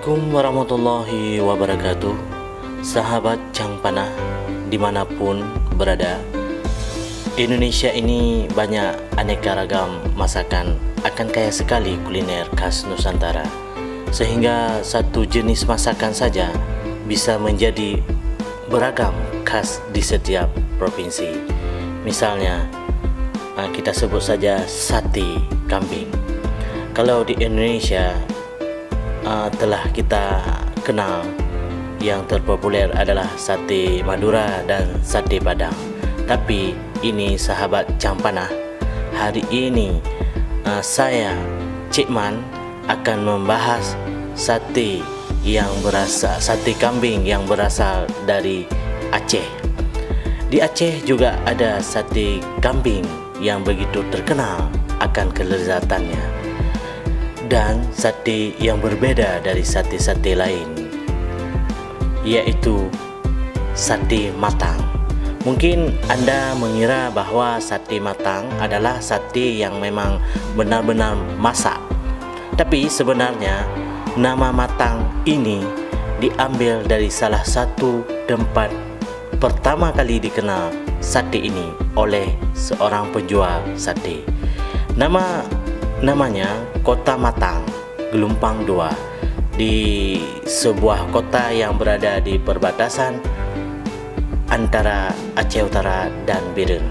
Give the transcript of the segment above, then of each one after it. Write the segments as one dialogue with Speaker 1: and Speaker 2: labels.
Speaker 1: Assalamualaikum warahmatullahi wabarakatuh. Sahabat Cangpanah dimanapun berada, Indonesia ini banyak aneka ragam masakan, akan kaya sekali kuliner khas Nusantara, sehingga satu jenis masakan saja bisa menjadi beragam khas di setiap provinsi. Misalnya kita sebut saja sate kambing. Kalau di Indonesia telah kita kenal, yang terpopuler adalah sate Madura dan sate Padang. Tapi ini sahabat Cangpanah, hari ini saya Cik Man akan membahas sate kambing yang berasal dari Aceh. Di Aceh juga ada sate kambing yang begitu terkenal akan kelezatannya, dan sate yang berbeda dari sate-sate lain, yaitu sate matang. Mungkin Anda mengira bahwa sate matang adalah sate yang memang benar-benar masak. Tapi sebenarnya nama matang ini diambil dari salah satu tempat pertama kali dikenal sate ini oleh seorang penjual sate. Namanya Kota Matang, Gelumpang 2, di sebuah kota yang berada di perbatasan antara Aceh Utara dan Biren.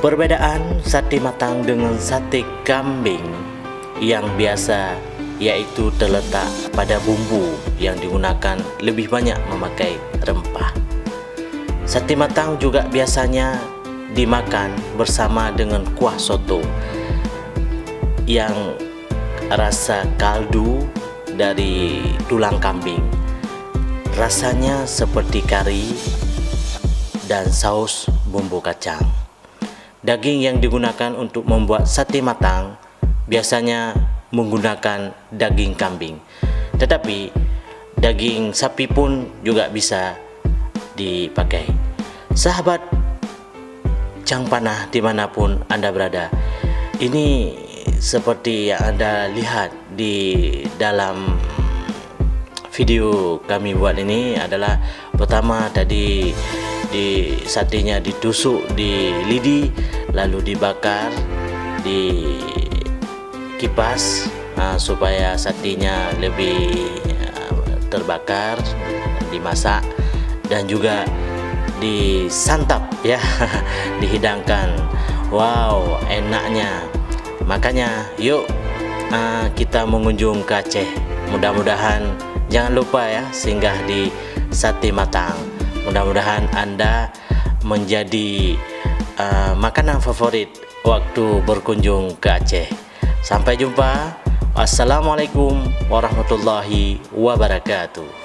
Speaker 1: Perbedaan sate matang dengan sate kambing yang biasa yaitu terletak pada bumbu yang digunakan lebih banyak memakai rempah. Sate matang juga biasanya dimakan bersama dengan kuah soto yang rasa kaldu dari tulang kambing. Rasanya seperti kari dan saus bumbu kacang. Daging yang digunakan untuk membuat sate matang biasanya menggunakan daging kambing, tetapi daging sapi pun juga bisa dipakai. Sahabat Cangpanah dimanapun Anda berada, ini seperti yang Anda lihat di dalam video kami buat ini adalah, pertama tadi satenya ditusuk di lidi, lalu dibakar, dikipas supaya satenya lebih terbakar, dimasak, dan juga disantap ya, dihidangkan. Wow, enaknya. Makanya yuk kita mengunjung ke Aceh. Mudah-mudahan jangan lupa ya singgah di sate matang. Mudah-mudahan Anda menjadi makanan favorit waktu berkunjung ke Aceh. Sampai jumpa. Wassalamualaikum warahmatullahi wabarakatuh.